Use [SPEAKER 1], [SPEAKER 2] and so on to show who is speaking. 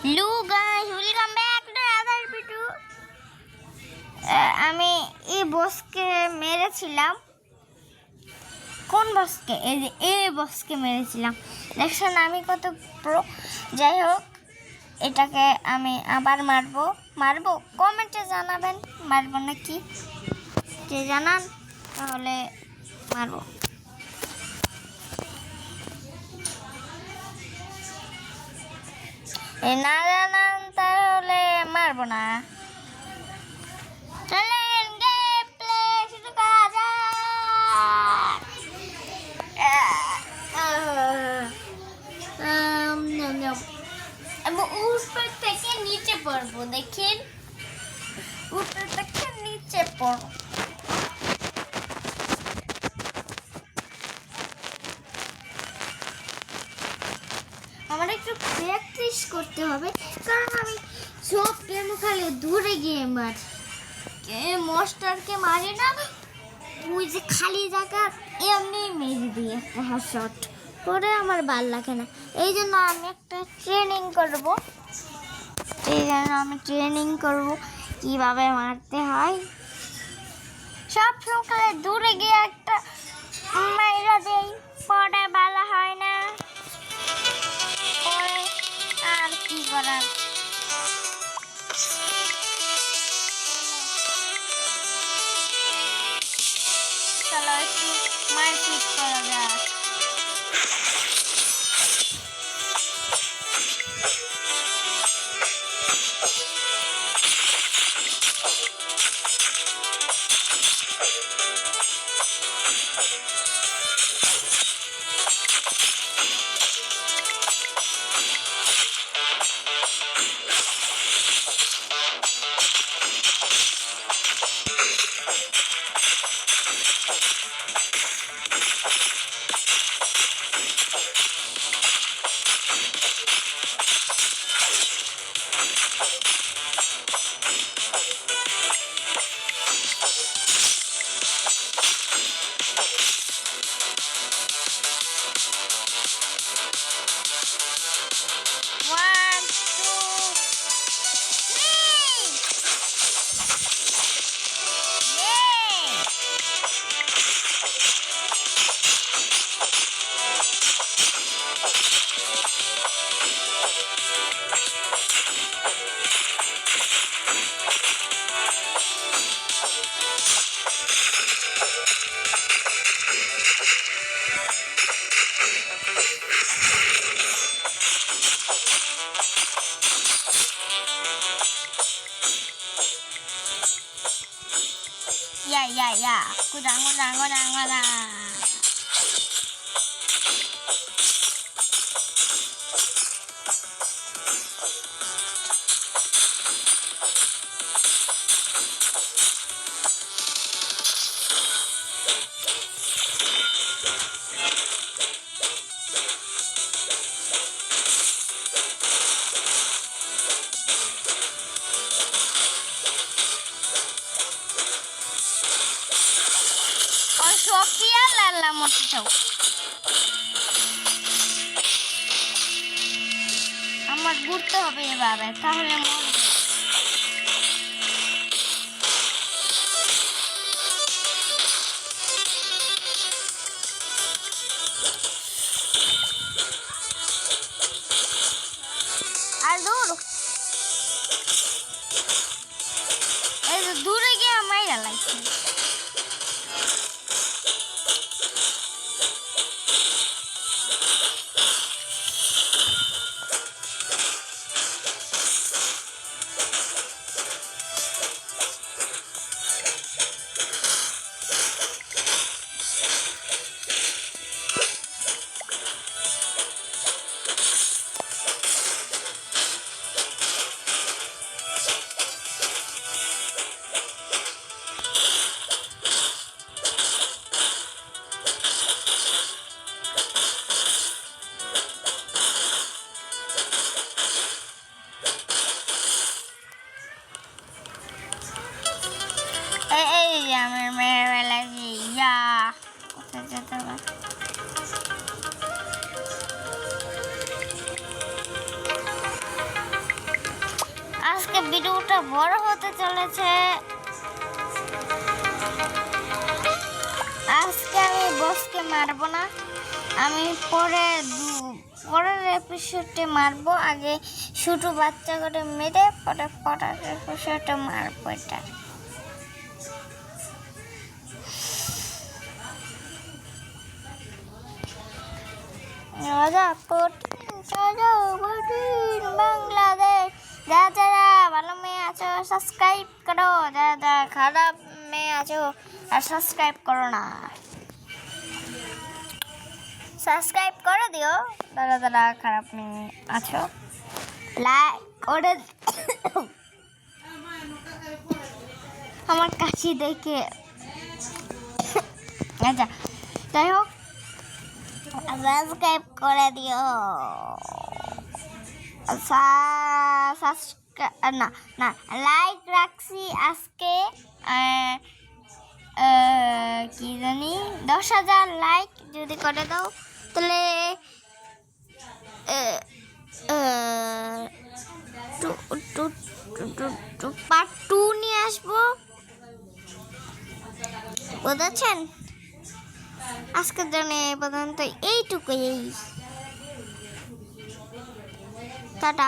[SPEAKER 1] Hello guys, welcome back to other video. আমি এই বসকে মেরেছিলাম। কোন বসকে? এই বসকে মেরেছিলাম। দেখছেন আমি কত প্রো। যাই হোক, এটাকে আমি আবার মারবো। কমেন্টে জানাবেন মারবো নাকি, যে জানান তাহলে মারবো। না জানান তাহলে মারবো না। চলেন গেম প্লে শুরু করা যাক। আমি উপর থেকে নিচে পড়বো, দেখেন উপর থেকে নিচে পড়বো। আমার একটু প্র্যাকটিস করতে হবে, কারণ আমি সব গেম খেলে দূরে গিয়ে মারি, মস্টারকে মারি না। ওই যে খালি জায়গা এমনি মেরে দিই একটা হেডশট করে, আমার ভাল লাগে না। এই জন্য আমি একটা ট্রেনিং করব, কীভাবে মারতে হয়। সব খেলে দূরে গিয়ে একটা মাইরা দেই, পরে ভালো হয় না, পরে আর কি করার। চলো একটু মারপিট করা যাক। Ya, kudang. Sofia lala motito. আমার ঘুরতে হবে এভাবে, তাহলে মরবে। আর দূরে গিয়ে মাইরা লাগছে। থেকে ভিডিওটা বড় হতে চলেছে। আজকে আমি বসকে মারবো না, আমি পরের এপিসোডে মারবো। আগে ছোট বাচ্চা করে মেরে পরের এপিসোডে মারবো এটা। বাংলাদেশ, যারা ভালো মেয়ে আছো সাবস্ক্রাইব করো, যারা খারাপ মেয়ে আছো আর সাবস্ক্রাইব করো না। সাবস্ক্রাইব করে দিও যারা খারাপ মেয়ে আছো, লাইক করে আমার কাছে দেখে। আচ্ছা যাই হোক, সাবস্ক্রাইব করে দিও। না না লাইক রাখছি আজকে কি জানি 10,000 লাইক যদি করে দাও তাহলে পার্ট 2 নিয়ে আসবো, বুঝেছেন? আজকের জন্য এই পর্যন্ত এইটুকুই। টাটা।